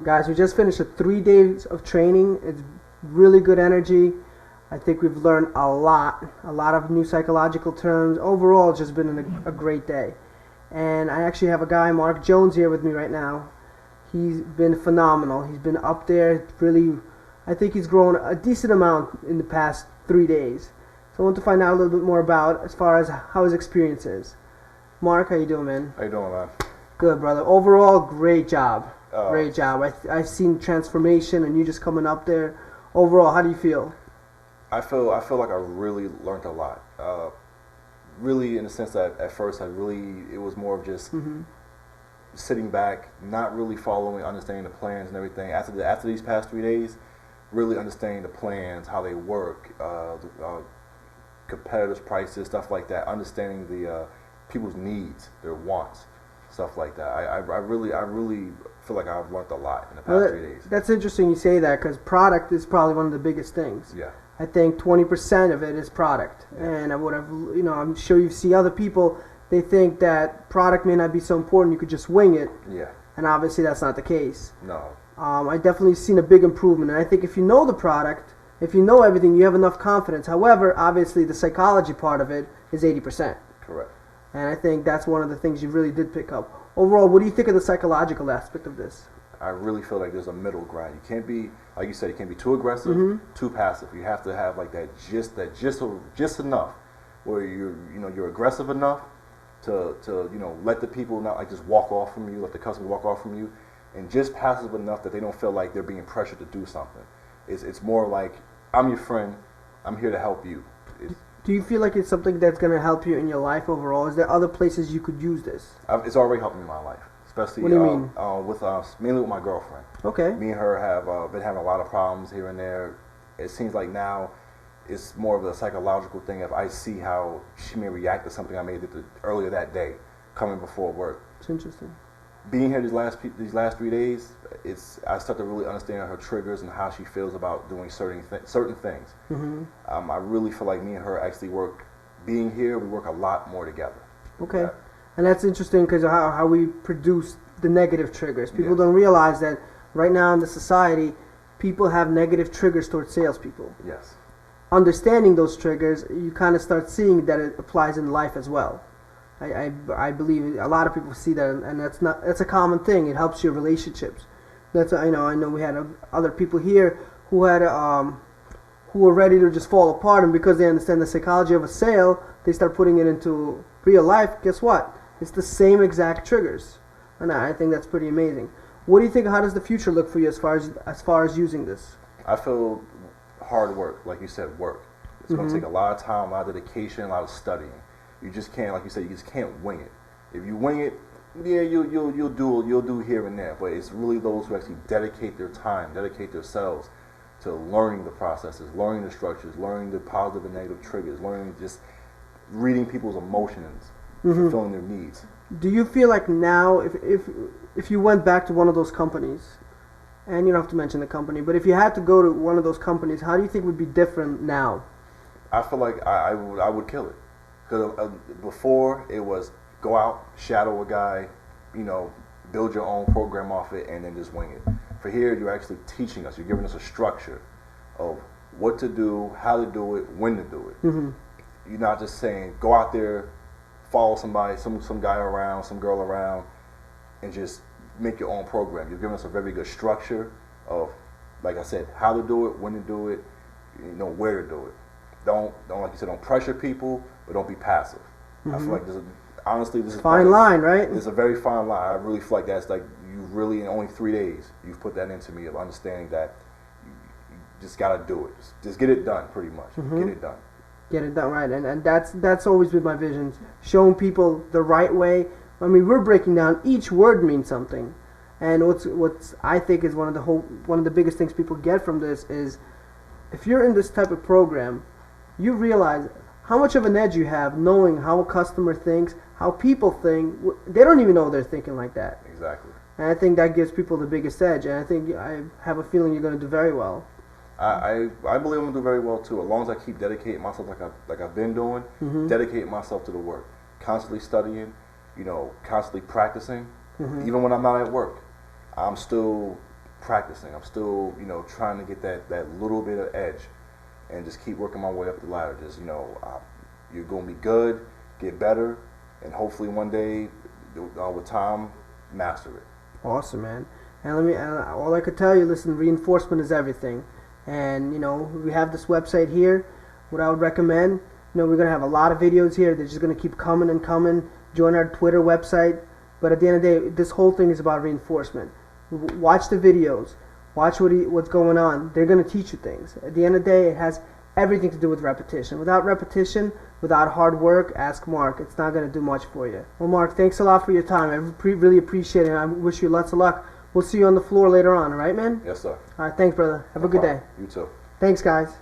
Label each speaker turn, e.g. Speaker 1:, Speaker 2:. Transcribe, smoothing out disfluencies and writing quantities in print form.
Speaker 1: Guys, we just finished 3 days of training. It's really good energy. I think we've learned a lot of new psychological terms. Overall, it's just been a great day. And I actually have a guy, Mark Jones, here with me right now. He's been phenomenal. He's been up there, really. I think he's grown a decent amount in the past 3 days. So I want to find out a little bit more about as far as how his experience is. Mark, how you doing, man?
Speaker 2: How you doing, man?
Speaker 1: Good, brother. Overall, great job. Great job. I've seen transformation, and you just coming up there. Overall, how do you feel?
Speaker 2: I feel like I really learned a lot. Really, in the sense that at first it was more of just sitting back, not really following, understanding the plans and everything. After these past 3 days, really understanding the plans, how they work, competitors' prices, stuff like that. Understanding the people's needs, their wants, stuff like that. I really feel like I've learned a lot in the past 3 days.
Speaker 1: That's interesting you say that, because product is probably one of the biggest things.
Speaker 2: Yeah.
Speaker 1: I think 20% of it is product, and I'm sure you see other people. They think that product may not be so important. You could just wing it.
Speaker 2: Yeah.
Speaker 1: And obviously that's not the case.
Speaker 2: No.
Speaker 1: I definitely seen a big improvement, and I think if you know the product, if you know everything, you have enough confidence. However, obviously the psychology part of it is 80%.
Speaker 2: Correct.
Speaker 1: And I think that's one of the things you really did pick up. Overall, what do you think of the psychological aspect of this?
Speaker 2: I really feel like there's a middle ground. You can't be, like you said, you can't be too aggressive, too passive. You have to have like that just enough where you're aggressive enough to let the people not like just walk off from you, let the customer walk off from you, and just passive enough that they don't feel like they're being pressured to do something. It's more like, I'm your friend, I'm here to help you.
Speaker 1: Do you feel like it's something that's going to help you in your life overall? Is there other places you could use this?
Speaker 2: It's already helped me in my life, especially
Speaker 1: what do you mean?
Speaker 2: Mainly with my girlfriend.
Speaker 1: Okay.
Speaker 2: Me and her have been having a lot of problems here and there. It seems like now it's more of a psychological thing. If I see how she may react to something I made earlier that day, coming before work.
Speaker 1: It's interesting.
Speaker 2: Being here these last 3 days, I start to really understand her triggers and how she feels about doing certain things. I really feel like me and her actually being here, we work a lot more together.
Speaker 1: Okay. And that's interesting because how we produce the negative triggers. People don't realize that right now in the society, people have negative triggers towards salespeople.
Speaker 2: Yes.
Speaker 1: Understanding those triggers, you kind of start seeing that it applies in life as well. I believe a lot of people see that, and that's a common thing. It helps your relationships. I know we had other people here who were ready to just fall apart, and because they understand the psychology of a sale, they start putting it into real life. Guess what? It's the same exact triggers, and I think that's pretty amazing. What do you think? How does the future look for you as far as using this?
Speaker 2: I feel hard work, like you said, work. It's going to take a lot of time, a lot of dedication, a lot of studying. You just can't, like you said, you just can't wing it. If you wing it, yeah, you'll do here and there. But it's really those who actually dedicate their time, dedicate themselves to learning the processes, learning the structures, learning the positive and negative triggers, learning just reading people's emotions, fulfilling their needs.
Speaker 1: Do you feel like now, if you went back to one of those companies, and you don't have to mention the company, but if you had to go to one of those companies, how do you think would be different now?
Speaker 2: I feel like I would kill it. Because before it was go out, shadow a guy, build your own program off it, and then just wing it. For here, you're actually teaching us. You're giving us a structure of what to do, how to do it, when to do it. You're not just saying go out there, follow somebody, some guy around, some girl around, and just make your own program. You're giving us a very good structure of, like I said, how to do it, when to do it, where to do it. Don't like you said, don't pressure people, but don't be passive. I feel like this is
Speaker 1: fine line, right?
Speaker 2: It's a very fine line. I really feel like that's like you really in only 3 days you've put that into me of understanding that you just gotta do it. Just get it done, pretty much. Get it done.
Speaker 1: Get it done, right? And that's always been my vision, showing people the right way. I mean, we're breaking down each word means something, and what's I think is one of the biggest things people get from this is if you're in this type of program, you realize how much of an edge you have knowing how a customer thinks, how people think. They don't even know they're thinking like that.
Speaker 2: Exactly.
Speaker 1: And I think that gives people the biggest edge, and I have a feeling you're going to do very well.
Speaker 2: I believe I'm going to do very well too, as long as I keep dedicating myself like I've been doing, dedicating myself to the work, constantly studying, constantly practicing. Even when I'm not at work, I'm still practicing. I'm still, you know, trying to get that little bit of edge, and just keep working my way up the ladder. Just, you know, you're gonna be good, get better, and hopefully one day, with time, master it.
Speaker 1: Awesome, man. And all I could tell you, listen, reinforcement is everything. And, you know, we have this website here. What I would recommend, you know, we're going to have a lot of videos here. They're just going to keep coming and coming. Join our Twitter website. But at the end of the day, this whole thing is about reinforcement. Watch the videos. Watch what's going on. They're going to teach you things. At the end of the day, it has everything to do with repetition. Without repetition, without hard work, ask Mark. It's not going to do much for you. Well, Mark, thanks a lot for your time. I really appreciate it. I wish you lots of luck. We'll see you on the floor later on, all right, man?
Speaker 2: Yes, sir.
Speaker 1: All right, thanks, brother. Have a good day.
Speaker 2: You too.
Speaker 1: Thanks, guys.